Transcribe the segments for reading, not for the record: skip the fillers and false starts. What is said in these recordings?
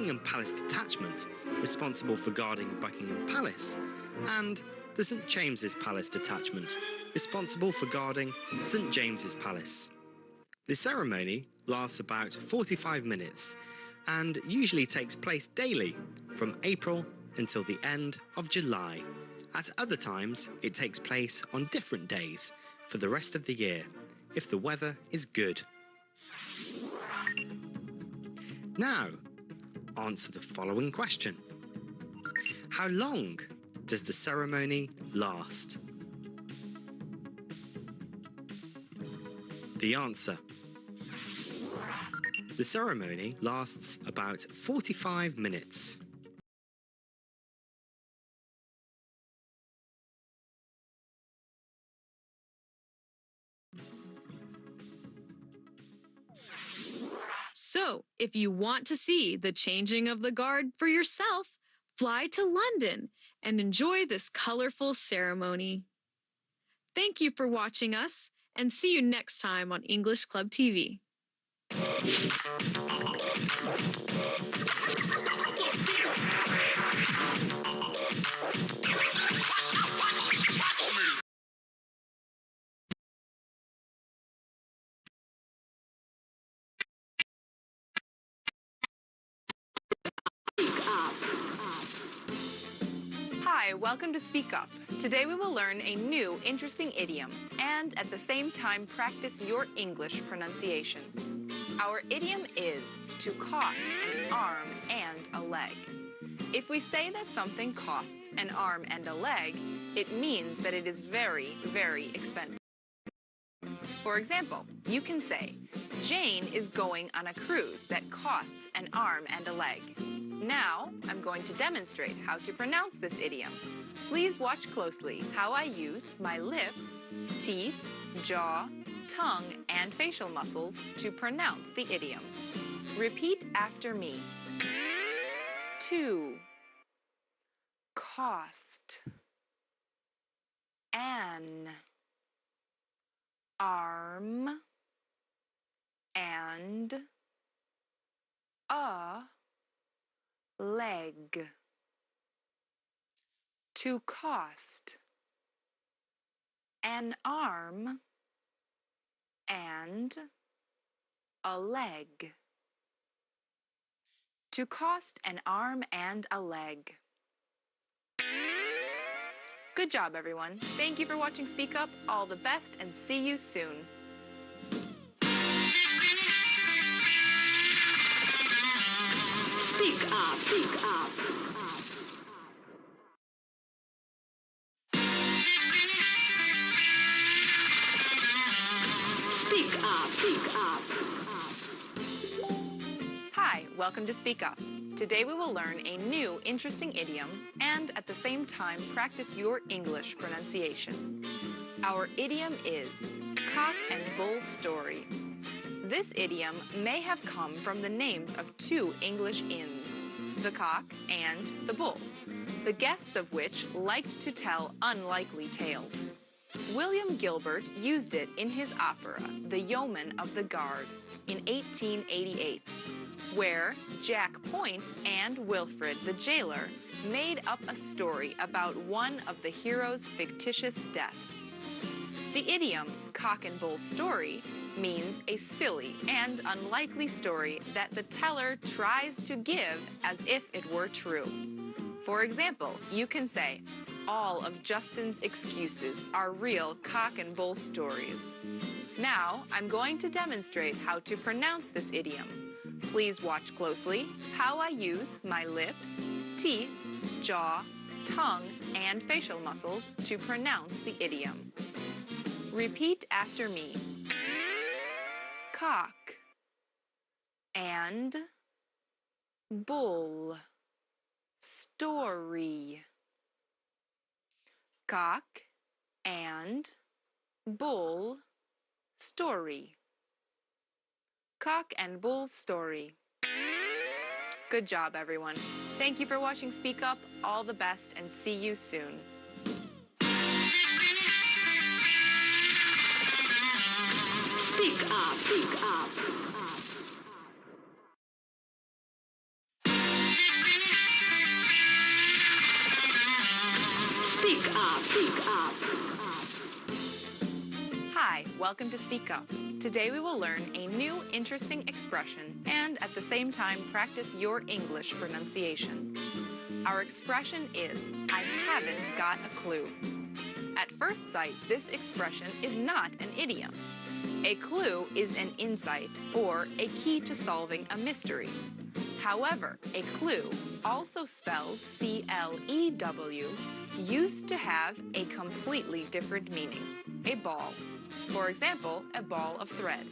Buckingham Palace Detachment, responsible for guarding Buckingham Palace, and the St James's Palace Detachment, responsible for guarding St James's Palace. The ceremony lasts about 45 minutes and usually takes place daily from April until the end of July. At other times, it takes place on different days for the rest of the year, if the weather is good. Now, answer the following question. How long does the ceremony last? The answer. The ceremony lasts about 45 minutes. So, if you want to see the changing of the guard for yourself, fly to London and enjoy this colorful ceremony. Thank you for watching us, and see you next time on English Club TV. Hi, welcome to Speak Up. Today we will learn a new, interesting idiom and at the same time practice your English pronunciation. Our idiom is to cost an arm and a leg. If we say that something costs an arm and a leg, it means that it is very, very expensive. For example, you can say, Jane is going on a cruise that costs an arm and a leg. Now, I'm going to demonstrate how to pronounce this idiom. Please watch closely how I use my lips, teeth, jaw, tongue, and facial muscles to pronounce the idiom. Repeat after me. To cost an arm and a leg. To cost an arm and a leg. To cost an arm and a leg. Good job, everyone. Thank you for watching Speak Up. All the best and see you soon. Speak up, speak up. Speak up, speak up. Hi, welcome to Speak Up. Today we will learn a new, interesting idiom and at the same time practice your English pronunciation. Our idiom is cock and bull story. This idiom may have come from the names of two English inns, the cock and the bull, the guests of which liked to tell unlikely tales. William Gilbert used it in his opera, The Yeoman of the Guard, in 1888, where Jack Point and Wilfred the jailer made up a story about one of the hero's fictitious deaths. The idiom cock and bull story means a silly and unlikely story that the teller tries to give as if it were true. For example, you can say, all of Justin's excuses are real cock and bull stories. Now, I'm going to demonstrate how to pronounce this idiom. Please watch closely how I use my lips, teeth, jaw, tongue, and facial muscles to pronounce the idiom. Repeat after me. Cock and bull story. Cock and bull story. Cock and bull story. Good job, everyone. Thank you for watching Speak Up. All the best and see you soon. Speak up, speak up. speak up. Hi, welcome to Speak Up. Today we will learn a new interesting expression and at the same time practice your English pronunciation. Our expression is, I haven't got a clue. At first sight, this expression is not an idiom. A clue is an insight or a key to solving a mystery. However, a clue, also spelled C-L-E-W, used to have a completely different meaning, a ball. For example, a ball of thread.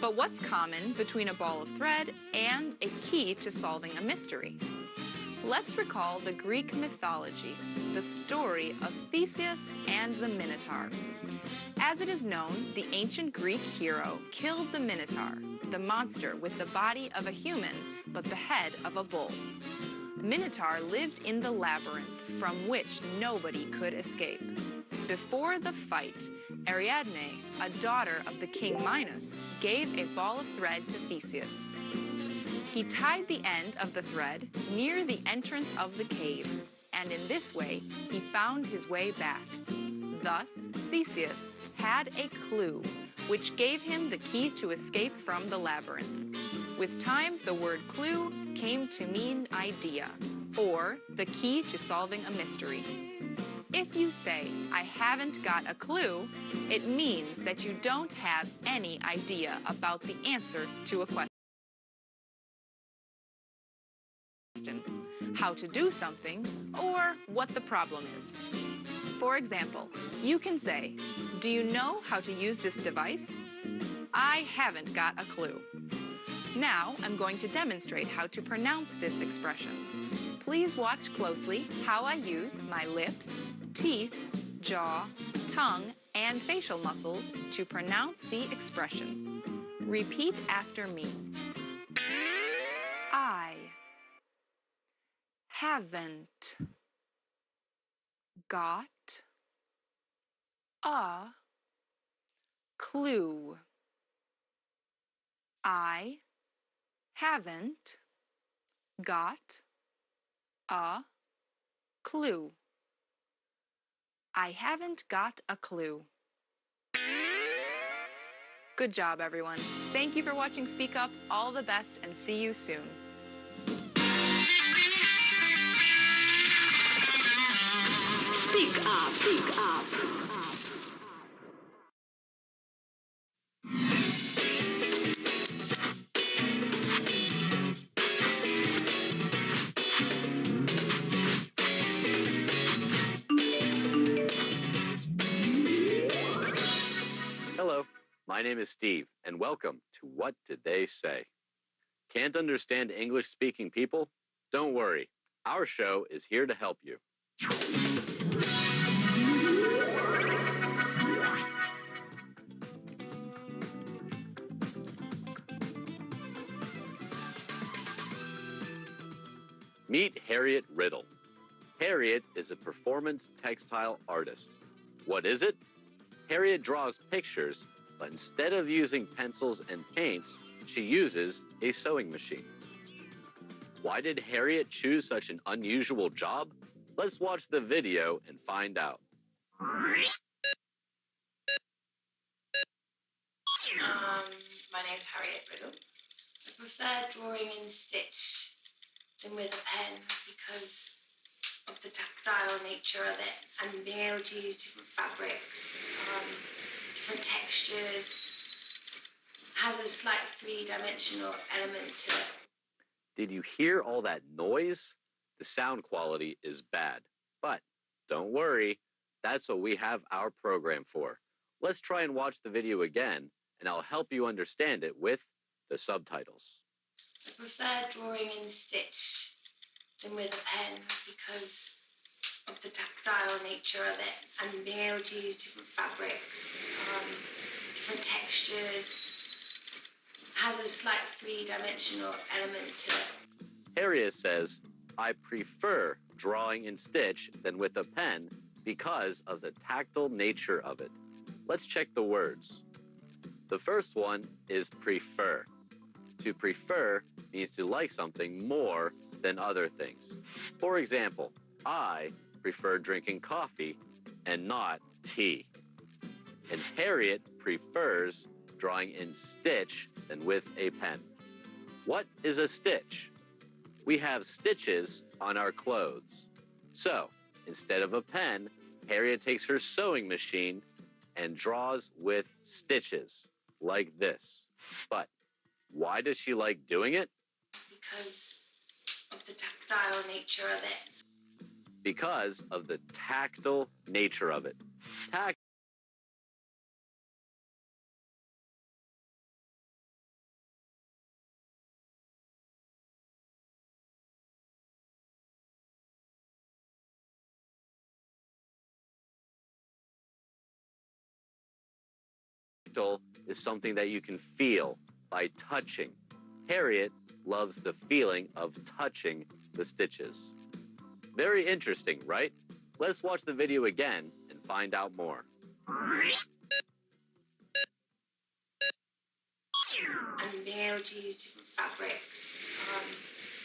But what's common between a ball of thread and a key to solving a mystery? Let's recall the Greek mythology, the story of Theseus and the Minotaur. As it is known, the ancient Greek hero killed the Minotaur, the monster with the body of a human but the head of a bull. Minotaur lived in the labyrinth from which nobody could escape. Before the fight, Ariadne, a daughter of the king Minos, gave a ball of thread to Theseus. He tied the end of the thread near the entrance of the cave, and in this way, he found his way back. Thus, Theseus had a clue, which gave him the key to escape from the labyrinth. With time, the word clue came to mean idea, or the key to solving a mystery. If you say, I haven't got a clue, it means that you don't have any idea about the answer to a question. How to do something, or what the problem is. For example, you can say, do you know how to use this device? I haven't got a clue. Now I'm going to demonstrate how to pronounce this expression. Please watch closely how I use my lips, teeth, jaw, tongue, and facial muscles to pronounce the expression. Repeat after me. I haven't got a clue. I haven't got a clue. I haven't got a clue. Good job, everyone. Thank you for watching Speak Up. All the best and see you soon. Speak up, speak up. Hello, my name is Steve, and welcome to What Did They Say? Can't understand English-speaking people? Don't worry, our show is here to help you. Meet Harriet Riddle. Harriet is a performance textile artist. What is it? Harriet draws pictures, but instead of using pencils and paints, she uses a sewing machine. Why did Harriet choose such an unusual job? Let's watch the video and find out. My name's Harriet Riddle. I prefer drawing in stitch than with a pen because of the tactile nature of it and being able to use different fabrics, different textures. Has a slight three-dimensional element to it. Did you hear all that noise? The sound quality is bad, but don't worry, that's what we have our program for. Let's try and watch the video again, and I'll help you understand it with the subtitles. I prefer drawing in stitch than with a pen because of the tactile nature of it and being able to use different fabrics, different textures. Has a slight three-dimensional element to it. Harriet says, I prefer drawing in stitch than with a pen because of the tactile nature of it. Let's check the words. The first one is prefer. To prefer means to like something more than other things. For example, I prefer drinking coffee and not T. And Harriet prefers drawing in stitch than with a pen. What is a stitch? We have stitches on our clothes. So, instead of a pen, Harriet takes her sewing machine and draws with stitches, like this. But why does she like doing it? Because of the tactile nature of it. Because of the tactile nature of it. Tactile is something that you can feel by touching. Harriet loves the feeling of touching the stitches. Very interesting, right? Let's watch the video again and find out more. And being able to use different fabrics,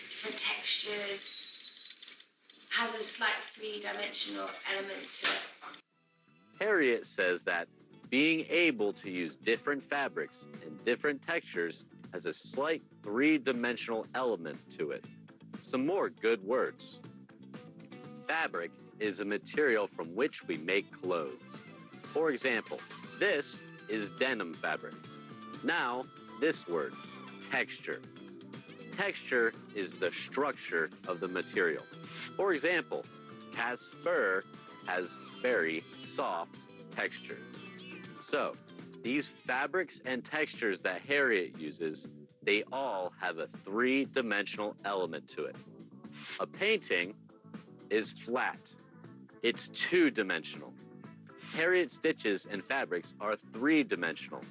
different textures, has a slight three-dimensional element to it. Harriet says that being able to use different fabrics and different textures has a slight three-dimensional element to it. Some more good words. Fabric is a material from which we make clothes. For example, this is denim fabric. Now, this word, texture. Texture is the structure of the material. For example, cat's fur has very soft texture. So, these fabrics and textures that Harriet uses, they all have a three-dimensional element to it. A painting is flat. It's two-dimensional. Harriet's stitches and fabrics are three-dimensional,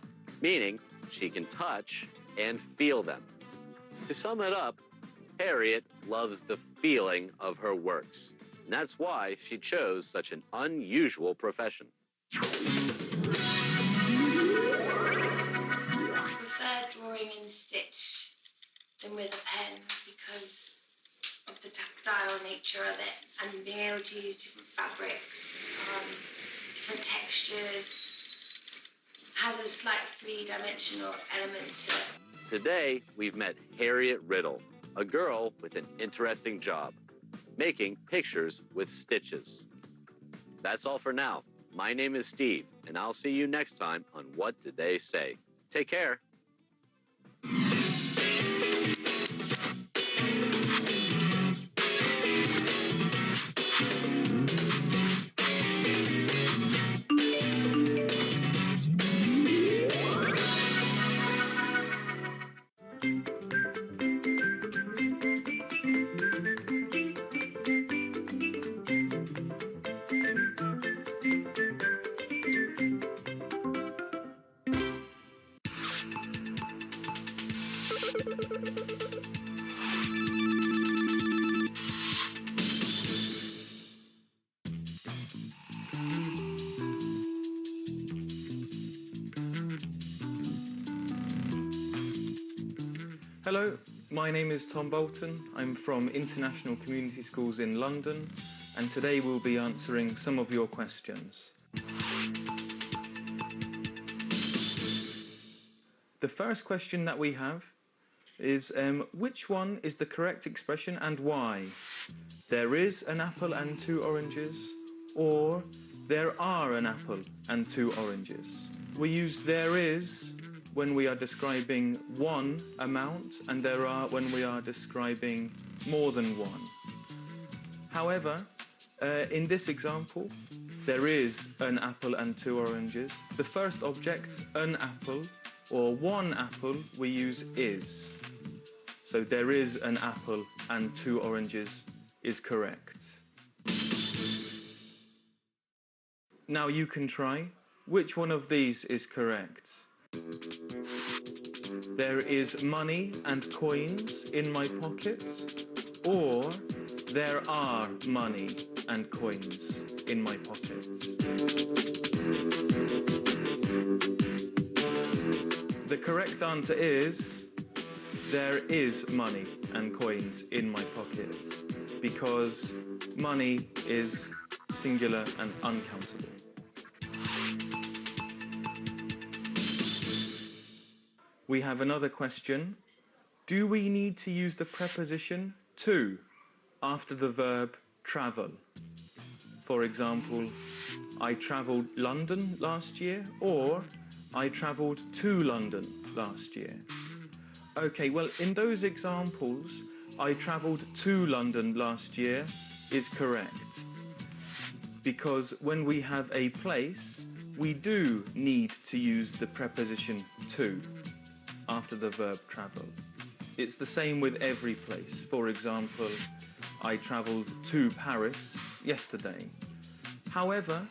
meaning she can touch and feel them. To sum it up, Harriet loves the feeling of her works. And that's why she chose such an unusual profession. I prefer drawing in stitch than with a pen because of the tactile nature of it and being able to use different fabrics, different textures, has a slight three-dimensional element to it. Today, we've met Harriet Riddle, a girl with an interesting job, making pictures with stitches. That's all for now. My name is Steve, and I'll see you next time on What Did They Say? Take care. Hello, my name is Tom Bolton. I'm from International Community Schools in London, and today we'll be answering some of your questions. The first question that we have is, which one is the correct expression and why? There is an apple and two oranges, or there are an apple and two oranges. We use there is when we are describing one amount, and there are when we are describing more than one. However, in this example, there is an apple and two oranges. The first object, an apple, or one apple, we use is. So there is an apple and two oranges is correct. Now you can try. Which one of these is correct? There is money and coins in my pocket, or there are money and coins in my pocket. The correct answer is there is money and coins in my pocket, because money is singular and uncountable. We have another question. Do we need to use the preposition to after the verb travel? For example, I travelled London last year, or I travelled to London last year. Okay, well, in those examples, I travelled to London last year is correct. Because when we have a place, we do need to use the preposition to after the verb travel. It's the same with every place. For example, I travelled to Paris yesterday. However,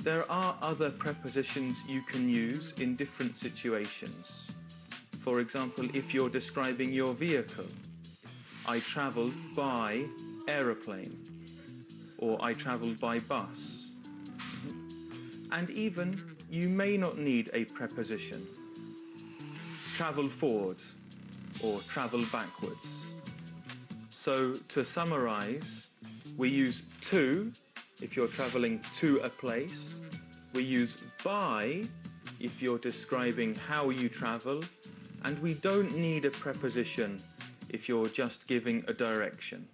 there are other prepositions you can use in different situations. For example, if you're describing your vehicle, I travelled by aeroplane, or I travelled by bus. And even, you may not need a preposition. Travel forward, or travel backwards. So, to summarise, we use to if you're travelling to a place. We use by if you're describing how you travel. And we don't need a preposition if you're just giving a direction.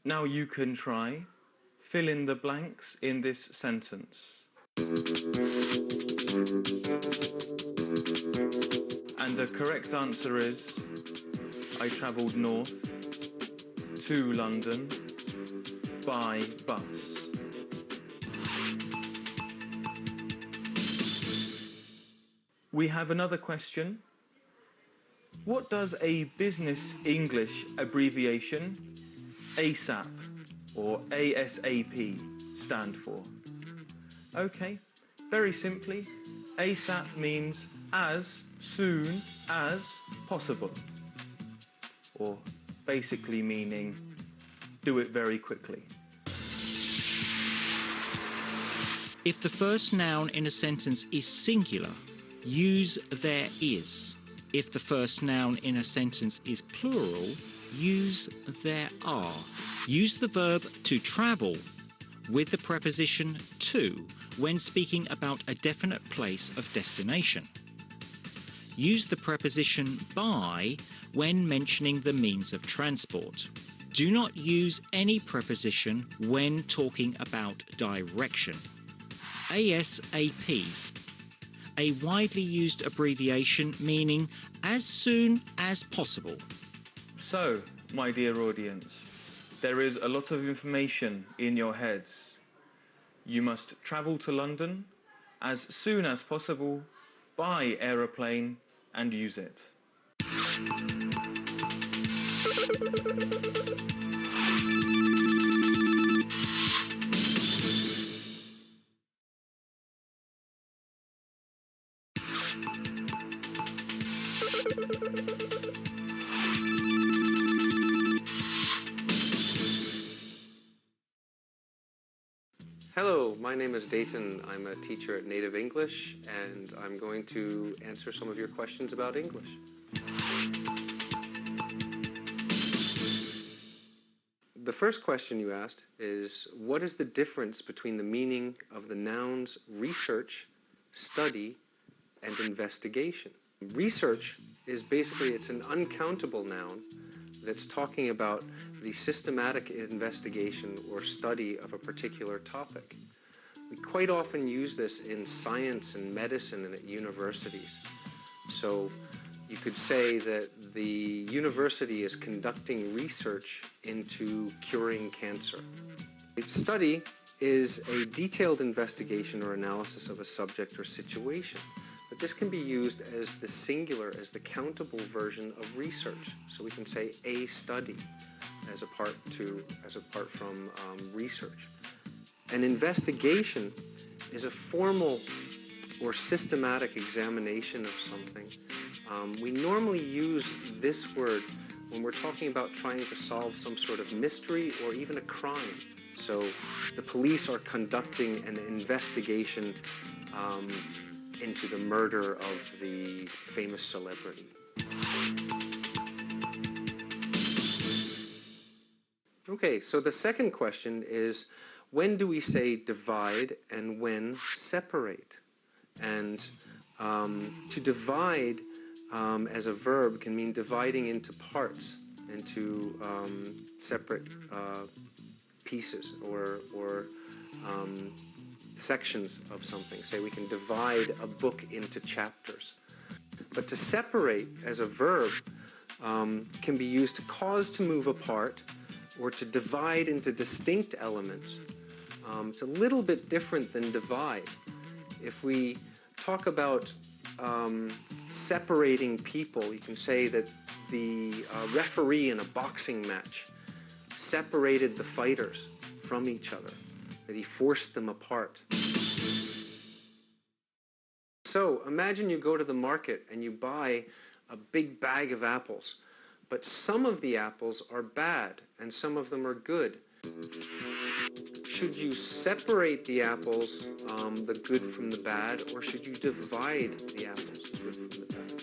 Now you can try. Fill in the blanks in this sentence. And the correct answer is, I travelled north to London by bus. We have another question. What does a business English abbreviation, ASAP or ASAP, stand for? Okay, very simply, ASAP means as soon as possible, or basically meaning do it very quickly. If the first noun in a sentence is singular, use there is. If the first noun in a sentence is plural, use there are. Use the verb to travel with the preposition to when speaking about a definite place of destination. Use the preposition by when mentioning the means of transport. Do not use any preposition when talking about direction. ASAP, a widely used abbreviation meaning as soon as possible. So, my dear audience, there is a lot of information in your heads. You must travel to London as soon as possible by aeroplane and use it. Hello, my name is Dayton. I'm a teacher at Native English, and I'm going to answer some of your questions about English. The first question you asked is, what is the difference between the meaning of the nouns research, study, and investigation? Research is basically, it's an uncountable noun that's talking about the systematic investigation or study of a particular topic. We quite often use this in science and medicine and at universities. So you could say that the university is conducting research into curing cancer. Study is a detailed investigation or analysis of a subject or situation. But this can be used as the singular, as the countable version of research. So we can say a study as apart from research. An investigation is a formal or systematic examination of something. We normally use this word when we're talking about trying to solve some sort of mystery or even a crime. So the police are conducting an investigation into the murder of the famous celebrity. Okay, so the second question is, when do we say divide and when separate? And to divide as a verb can mean dividing into parts, into separate pieces or sections of something. Say we can divide a book into chapters. But to separate as a verb can be used to cause to move apart or to divide into distinct elements. It's a little bit different than divide. If we talk about separating people, you can say that the referee in a boxing match separated the fighters from each other, that he forced them apart. So imagine you go to the market and you buy a big bag of apples, but some of the apples are bad and some of them are good. Should you separate the apples, the good from the bad, or should you divide the apples, the good from the bad?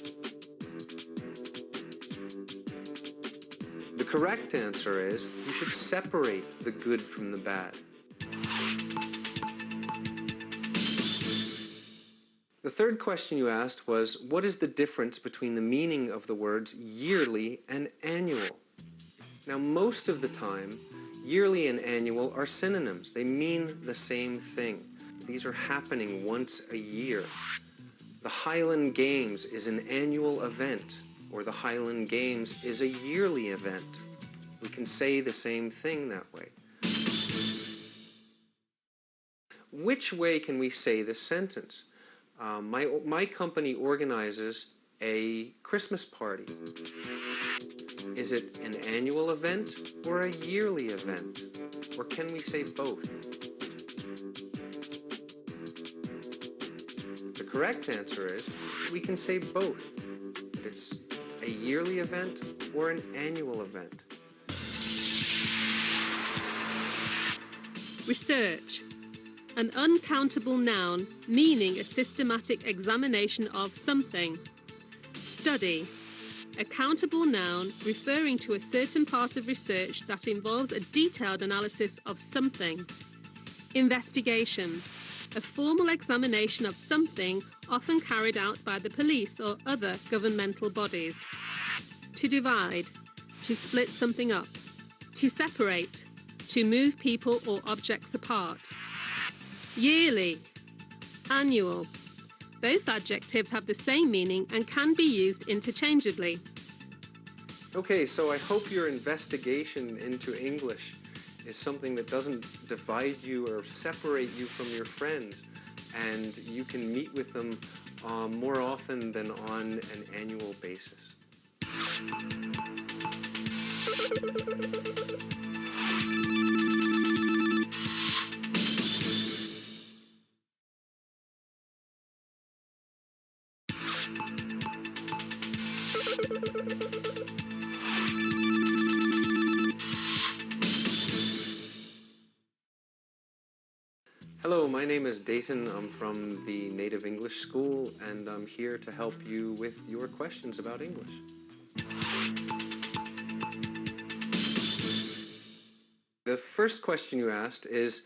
The correct answer is you should separate the good from the bad. The third question you asked was, what is the difference between the meaning of the words yearly and annual? Now, most of the time, yearly and annual are synonyms. They mean the same thing. These are happening once a year. The Highland Games is an annual event, or the Highland Games is a yearly event. We can say the same thing that way. Which way can we say this sentence? My company organizes a Christmas party. Is it an annual event or a yearly event? Or can we say both? The correct answer is we can say both. It's a yearly event or an annual event. Research. An uncountable noun meaning a systematic examination of something. Study. A countable noun referring to a certain part of research that involves a detailed analysis of something. Investigation. A formal examination of something often carried out by the police or other governmental bodies. To divide. To split something up. To separate. To move people or objects apart. Yearly. Annual. Both adjectives have the same meaning and can be used interchangeably. Okay, so I hope your investigation into English is something that doesn't divide you or separate you from your friends, and you can meet with them more often than on an annual basis. Hello, my name is Dayton. I'm from the Native English School, and I'm here to help you with your questions about English. The first question you asked is,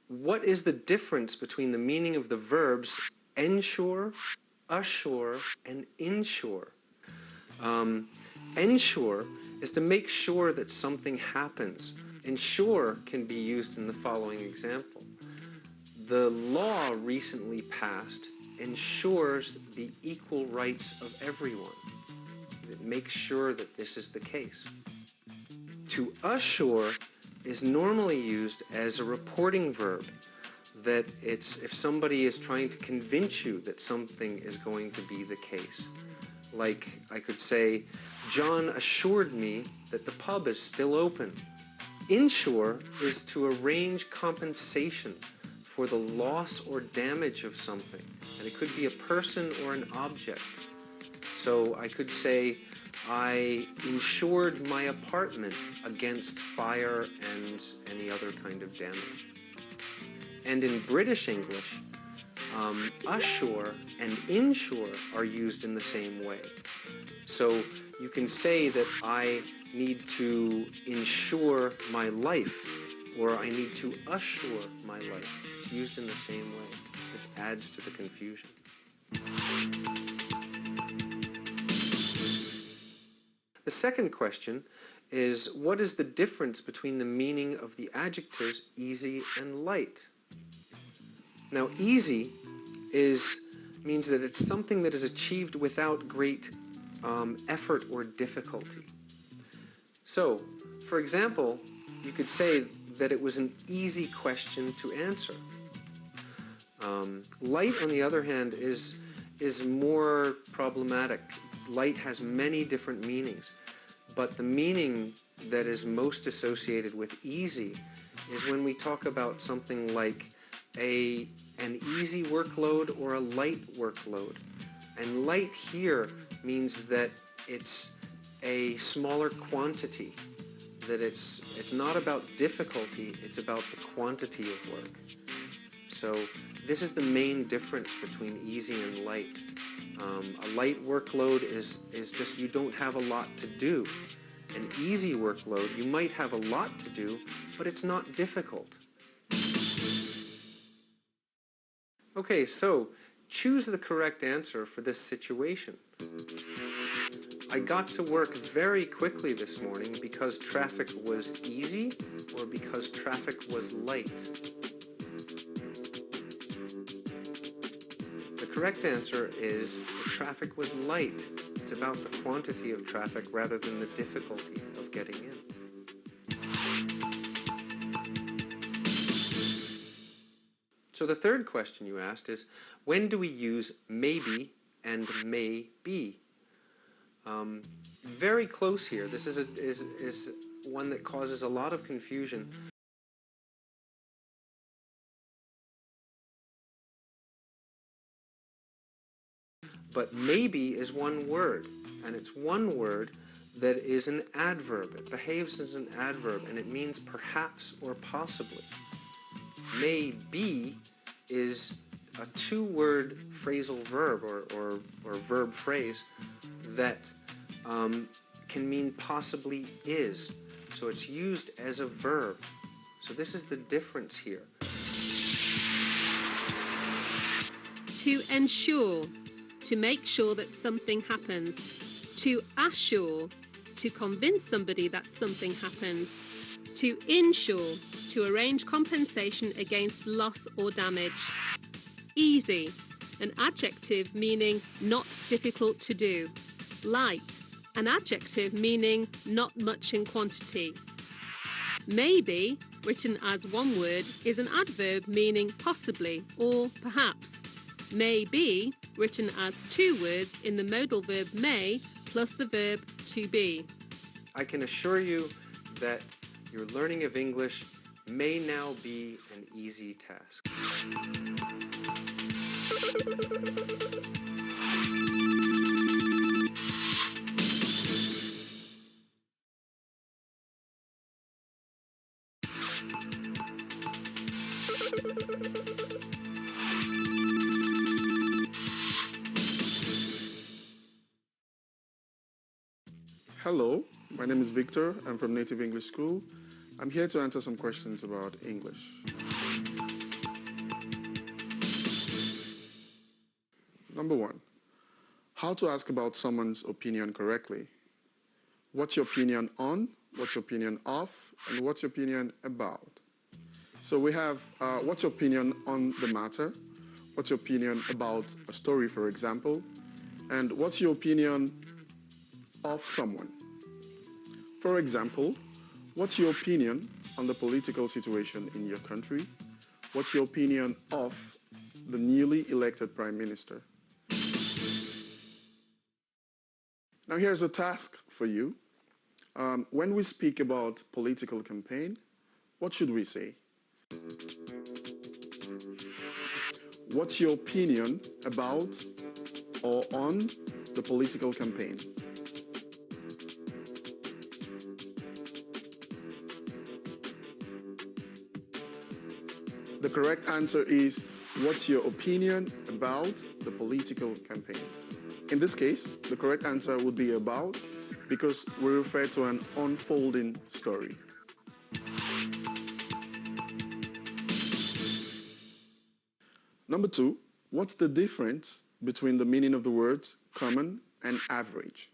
what is the difference between the meaning of the verbs ensure, assure, and insure? Ensure is to make sure that something happens. Ensure can be used in the following example. The law recently passed ensures the equal rights of everyone. It makes sure that this is the case. To assure is normally used as a reporting verb, that it's if somebody is trying to convince you that something is going to be the case. Like I could say, John assured me that the pub is still open. Insure is to arrange compensation for the loss or damage of something, and it could be a person or an object. So I could say, I insured my apartment against fire and any other kind of damage. And in British English, assure and insure are used in the same way. So you can say that I need to insure my life, or I need to assure my life. It's used in the same way. This adds to the confusion. The second question is, what is the difference between the meaning of the adjectives easy and light? Now, easy means that it's something that is achieved without great effort or difficulty. So, for example, you could say that it was an easy question to answer. Light, on the other hand, is more problematic. Light has many different meanings, but the meaning that is most associated with easy is when we talk about something like an easy workload or a light workload. And light here means that it's a smaller quantity, that it's not about difficulty, it's about the quantity of work. So this is the main difference between easy and light. A light workload is just you don't have a lot to do. An easy workload, you might have a lot to do, but it's not difficult. Okay, so choose the correct answer for this situation. I got to work very quickly this morning because traffic was easy or because traffic was light. The correct answer is the traffic was light. It's about the quantity of traffic rather than the difficulty of getting in. So the third question you asked is, when do we use maybe and may be? Very close here. This is one that causes a lot of confusion. But maybe is one word, and it's one word that is an adverb. It behaves as an adverb, and it means perhaps or possibly. May be is a two-word phrasal verb or verb phrase that can mean possibly is. So it's used as a verb. So this is the difference here. To ensure, to make sure that something happens. To assure, to convince somebody that something happens. To insure, to arrange compensation against loss or damage. Easy, an adjective meaning not difficult to do. Light, an adjective meaning not much in quantity. Maybe, written as one word, is an adverb meaning possibly or perhaps. May be, written as two words in the modal verb may plus the verb to be. I can assure you that your learning of English may now be an easy task. Hello, my name is Victor. I'm from Native English School. I'm here to answer some questions about English. Number one, how to ask about someone's opinion correctly. What's your opinion on, what's your opinion of, and what's your opinion about? So we have what's your opinion on the matter, what's your opinion about a story, for example, and what's your opinion of someone. For example, what's your opinion on the political situation in your country? What's your opinion of the newly elected Prime Minister? Now here's a task for you. When we speak about political campaign, what should we say? What's your opinion about or on the political campaign? The correct answer is, what's your opinion about the political campaign? In this case, the correct answer would be about, because we refer to an unfolding story. Number 2, what's the difference between the meaning of the words common and average?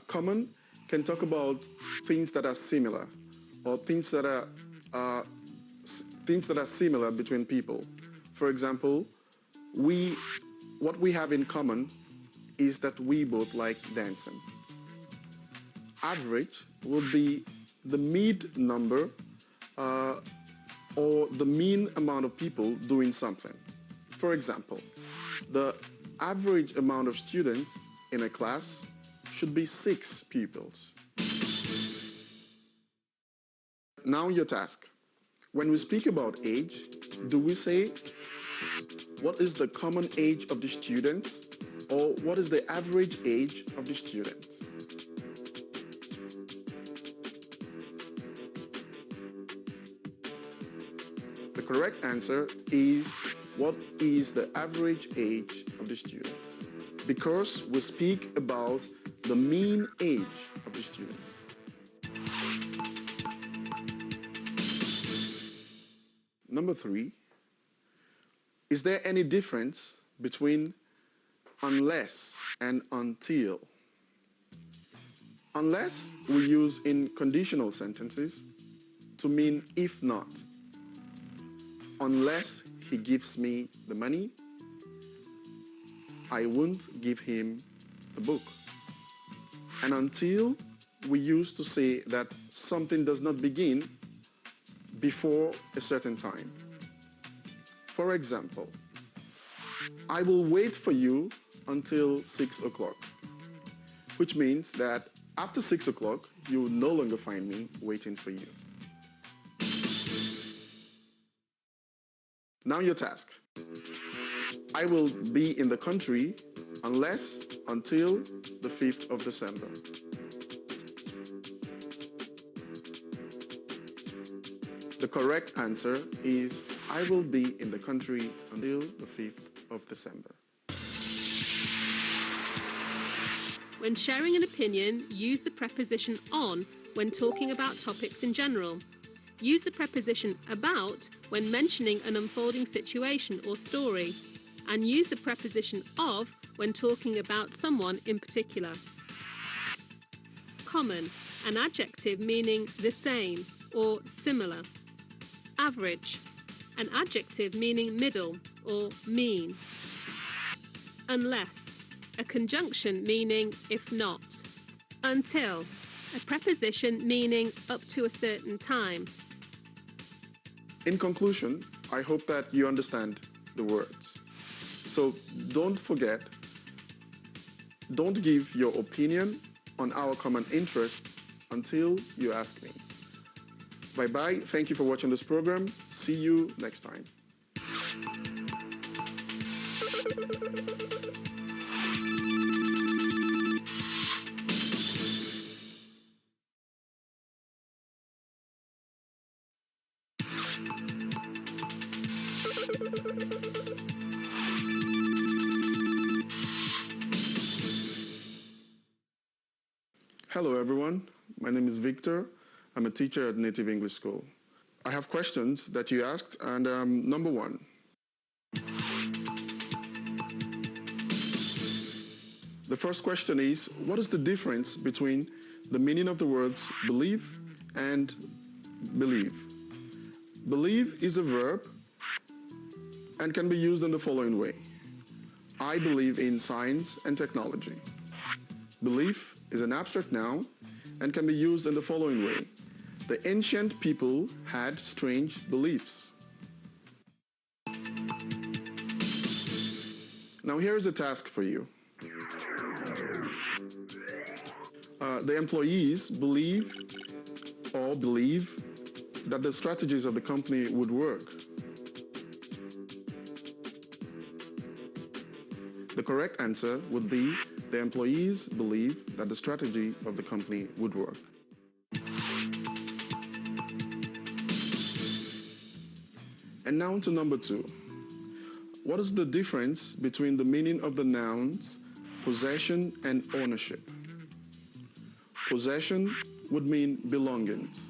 Common can talk about things that are similar, or things that are similar between people. For example, what we have in common is that we both like dancing. Average would be the mid number or the mean amount of people doing something. For example, the average amount of students in a class should be 6 pupils. Now your task. When we speak about age, do we say what is the common age of the students, or what is the average age of the students? The correct answer is what is the average age of the students, because we speak about the mean age of the students. Number 3, is there any difference between unless and until? Unless we use in conditional sentences to mean if not. Unless he gives me the money, I won't give him the book. And until we use to say that something does not begin before a certain time. For example, I will wait for you until 6 o'clock, which means that after 6 o'clock, you will no longer find me waiting for you. Now your task. I will be in the country until the 5th of December. The correct answer is I will be in the country until the 5th of December. When sharing an opinion, use the preposition on when talking about topics in general. Use the preposition about when mentioning an unfolding situation or story. And use the preposition of when talking about someone in particular. Common, an adjective meaning the same or similar. Average, an adjective meaning middle or mean. Unless, a conjunction meaning if not. Until, a preposition meaning up to a certain time. In conclusion, I hope that you understand the words. So don't forget, don't give your opinion on our common interest until you ask me. Bye-bye. Thank you for watching this program. See you next time. Hello everyone, my name is Victor. I'm a teacher at Native English School. I have questions that you asked, and number 1. The first question is, what is the difference between the meaning of the words believe and believe? Believe is a verb and can be used in the following way. I believe in science and technology. Belief is an abstract noun and can be used in the following way. The ancient people had strange beliefs. Now here is a task for you. The employees believe that the strategies of the company would work. The correct answer would be the employees believe that the strategy of the company would work. And now to number 2. What is the difference between the meaning of the nouns possession and ownership? Possession would mean belongings.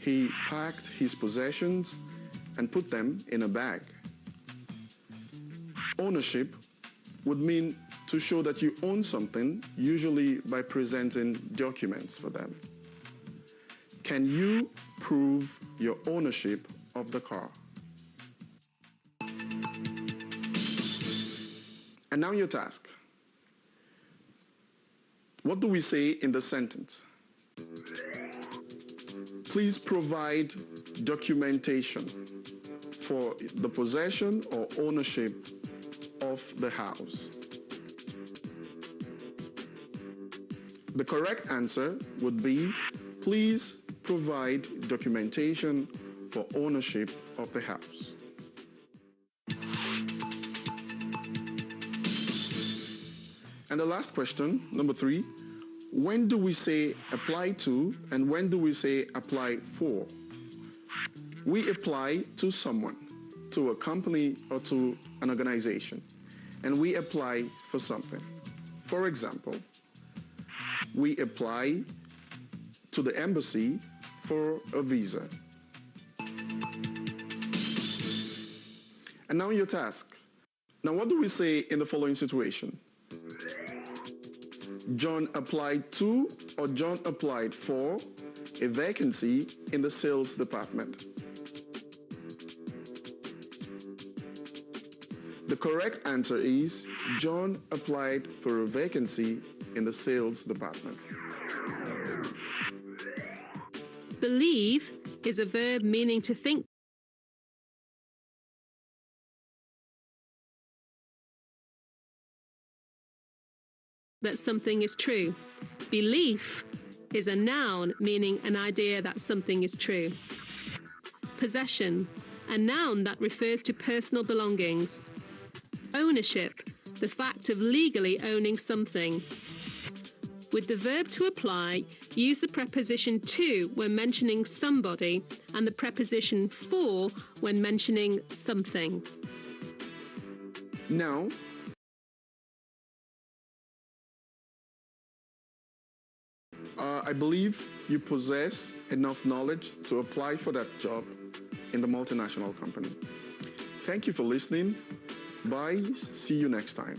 He packed his possessions and put them in a bag. Ownership would mean to show that you own something, usually by presenting documents for them. Can you prove your ownership of the car? And now your task. What do we say in the sentence? Please provide documentation for the possession or ownership of the house. The correct answer would be, please provide documentation for ownership of the house. And the last question, number 3, when do we say apply to and when do we say apply for? We apply to someone, to a company or to an organization, and we apply for something. For example, we apply to the embassy for a visa. And now your task. Now what do we say in the following situation? John applied to or John applied for a vacancy in the sales department. The correct answer is John applied for a vacancy in the sales department. Believe is a verb meaning to think that something is true. Belief is a noun meaning an idea that something is true. Possession, a noun that refers to personal belongings. Ownership, the fact of legally owning something. With the verb to apply, use the preposition to when mentioning somebody and the preposition for when mentioning something. Now, I believe you possess enough knowledge to apply for that job in the multinational company. Thank you for listening. Bye. See you next time.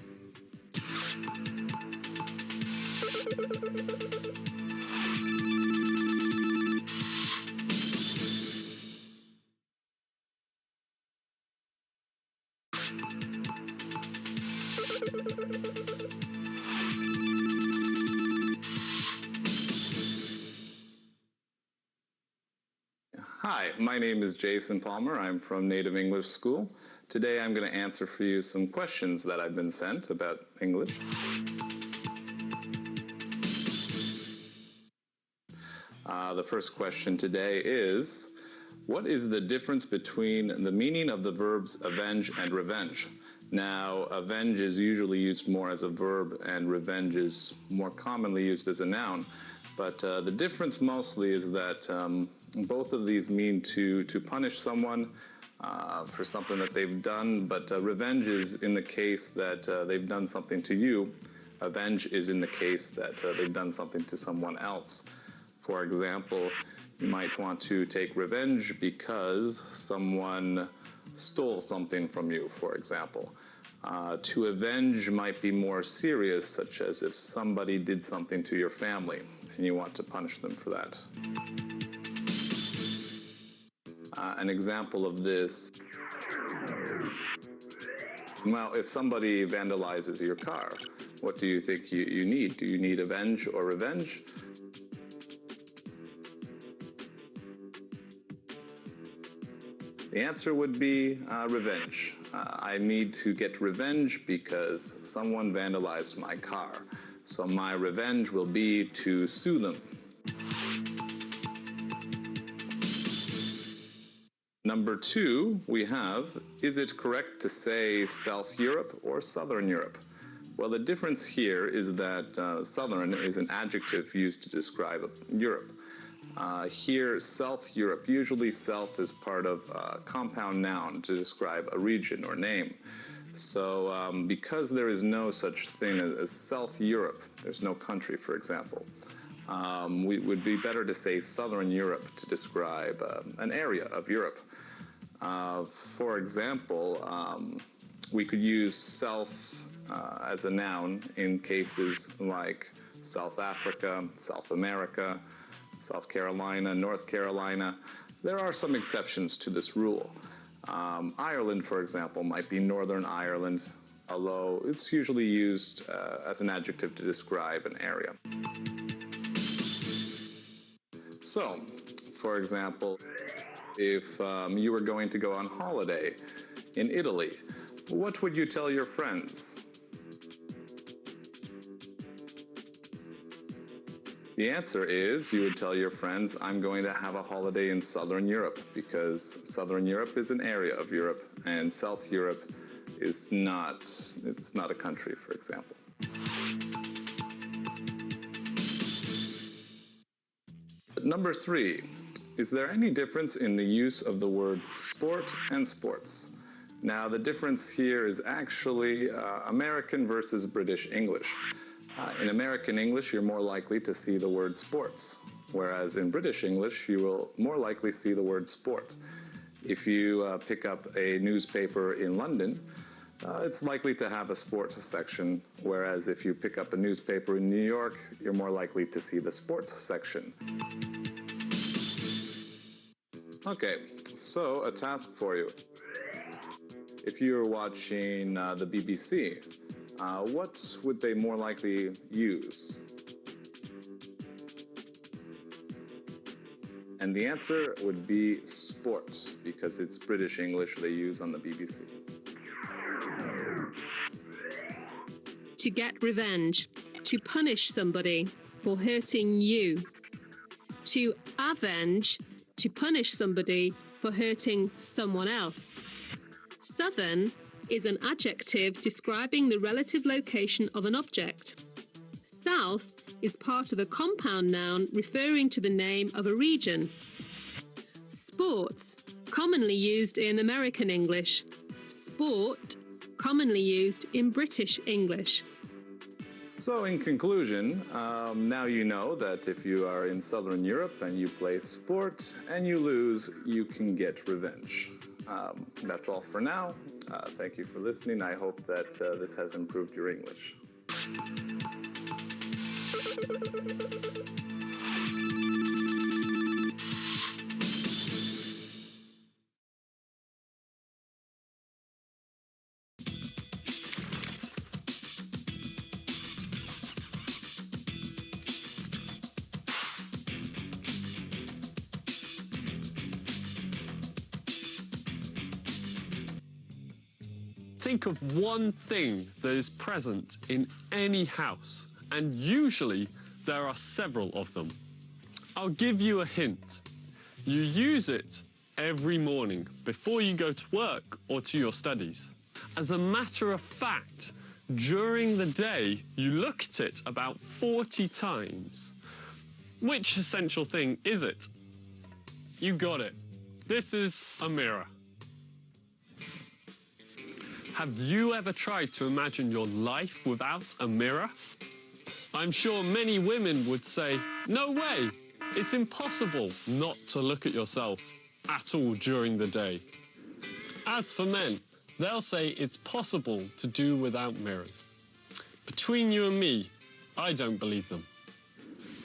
Hi, my name is Jason Palmer. I'm from Native English School. Today I'm going to answer for you some questions that I've been sent about English. The first question today is, what is the difference between the meaning of the verbs avenge and revenge? Now, avenge is usually used more as a verb and revenge is more commonly used as a noun. But the difference mostly is that both of these mean to punish someone for something that they've done, but revenge is in the case that they've done something to you. Avenge is in the case that they've done something to someone else. For example, you might want to take revenge because someone stole something from you, for example. To avenge might be more serious, such as if somebody did something to your family and you want to punish them for that. An example of this, well, if somebody vandalizes your car, what do you think you need? Do you need avenge or revenge? The answer would be revenge. I need to get revenge because someone vandalized my car. So my revenge will be to sue them. Number 2, we have, is it correct to say South Europe or Southern Europe? Well, the difference here is that Southern is an adjective used to describe Europe. Here, South Europe. Usually South is part of a compound noun to describe a region or name. So because there is no such thing as South Europe, there's no country, for example, we would be better to say Southern Europe to describe an area of Europe. For example, we could use South as a noun in cases like South Africa, South America, South Carolina, North Carolina. There are some exceptions to this rule. Ireland, for example, might be Northern Ireland, although it's usually used as an adjective to describe an area. So, for example, if you were going to go on holiday in Italy, what would you tell your friends? The answer is you would tell your friends, I'm going to have a holiday in Southern Europe, because Southern Europe is an area of Europe and South Europe is not, it's not a country, for example. Number 3, is there any difference in the use of the words sport and sports? Now, the difference here is actually American versus British English. In American English, you're more likely to see the word sports, whereas in British English, you will more likely see the word sport. If you pick up a newspaper in London, it's likely to have a sports section, whereas if you pick up a newspaper in New York, you're more likely to see the sports section. Okay, so a task for you. If you're watching the BBC, what would they more likely use? And the answer would be sport, because it's British English they use on the BBC. To get revenge. To punish somebody for hurting you. To avenge. To punish somebody for hurting someone else. Southern is an adjective describing the relative location of an object. South is part of a compound noun referring to the name of a region. Sports, commonly used in American English. Sport, commonly used in British English. So in conclusion, now you know that if you are in Southern Europe and you play sport and you lose, you can get revenge. That's all for now. Thank you for listening. I hope that this has improved your English. Think of one thing that is present in any house, and usually there are several of them. I'll give you a hint. You use it every morning before you go to work or to your studies. As a matter of fact, during the day, you look at it about 40 times. Which essential thing is it? You got it. This is a mirror. Have you ever tried to imagine your life without a mirror? I'm sure many women would say, no way, it's impossible not to look at yourself at all during the day. As for men, they'll say it's possible to do without mirrors. Between you and me, I don't believe them.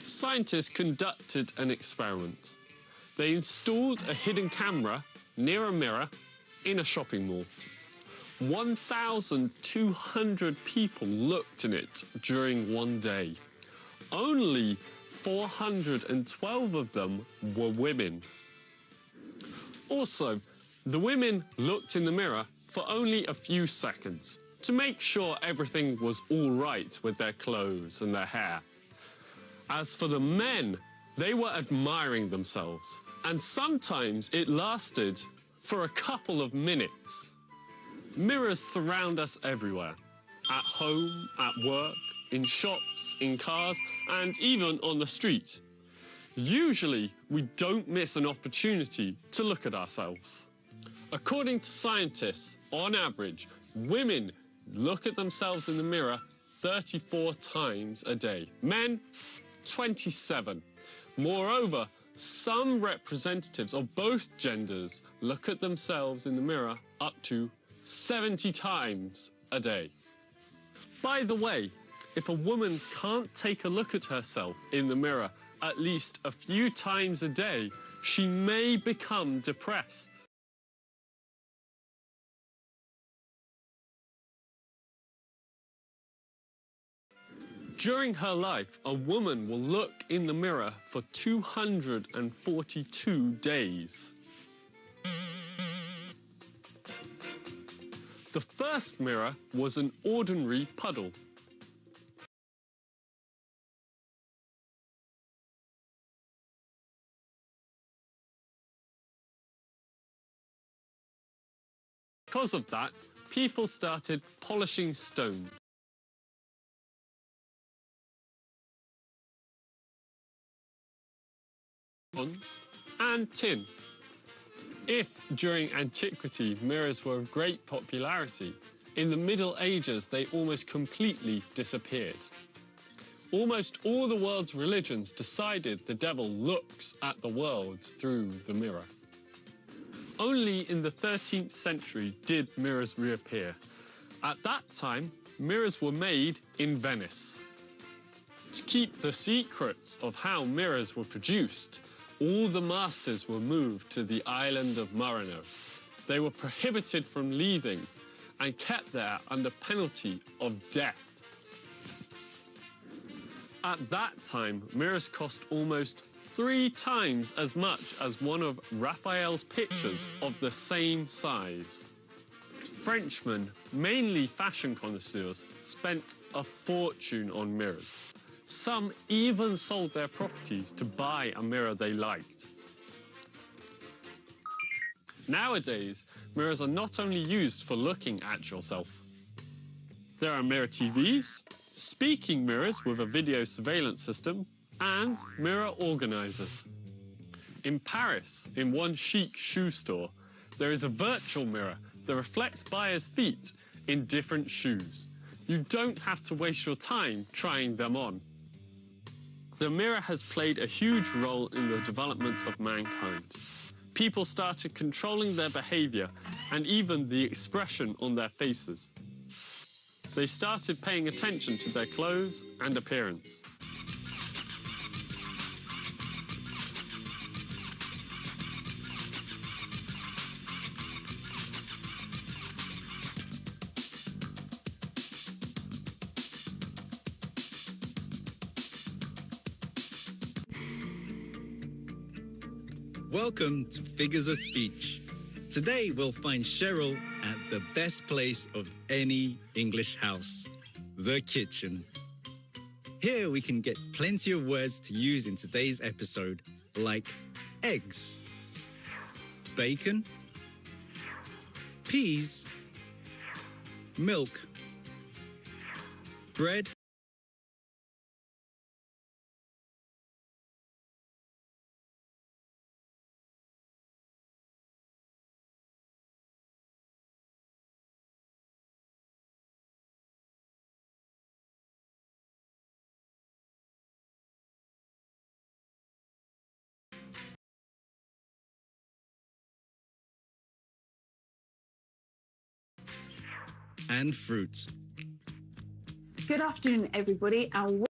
Scientists conducted an experiment. They installed a hidden camera near a mirror in a shopping mall. 1,200 people looked in it during one day. Only 412 of them were women. Also, the women looked in the mirror for only a few seconds to make sure everything was all right with their clothes and their hair. As for the men, they were admiring themselves, and sometimes it lasted for a couple of minutes. Mirrors surround us everywhere, at home, at work, in shops, in cars, and even on the street. Usually, we don't miss an opportunity to look at ourselves. According to scientists, on average, women look at themselves in the mirror 34 times a day. Men, 27. Moreover, some representatives of both genders look at themselves in the mirror up to 70 times a day. By the way, if a woman can't take a look at herself in the mirror at least a few times a day, she may become depressed. During her life, a woman will look in the mirror for 242 days. The first mirror was an ordinary puddle. Because of that, people started polishing stones. And tin. If, during antiquity, mirrors were of great popularity, in the Middle Ages they almost completely disappeared. Almost all the world's religions decided the devil looks at the world through the mirror. Only in the 13th century did mirrors reappear. At that time, mirrors were made in Venice. To keep the secrets of how mirrors were produced, all the masters were moved to the island of Murano. They were prohibited from leaving and kept there under penalty of death. At that time, mirrors cost almost 3 times as much as one of Raphael's pictures of the same size. Frenchmen, mainly fashion connoisseurs, spent a fortune on mirrors. Some even sold their properties to buy a mirror they liked. Nowadays, mirrors are not only used for looking at yourself. There are mirror TVs, speaking mirrors with a video surveillance system, and mirror organizers. In Paris, in one chic shoe store, there is a virtual mirror that reflects buyers' feet in different shoes. You don't have to waste your time trying them on. The mirror has played a huge role in the development of mankind. People started controlling their behavior and even the expression on their faces. They started paying attention to their clothes and appearance. Welcome to Figures of Speech. Today we'll find Cheryl at the best place of any English house, the kitchen. Here we can get plenty of words to use in today's episode, like eggs, bacon, peas, milk, bread, and fruit. Good afternoon, everybody, and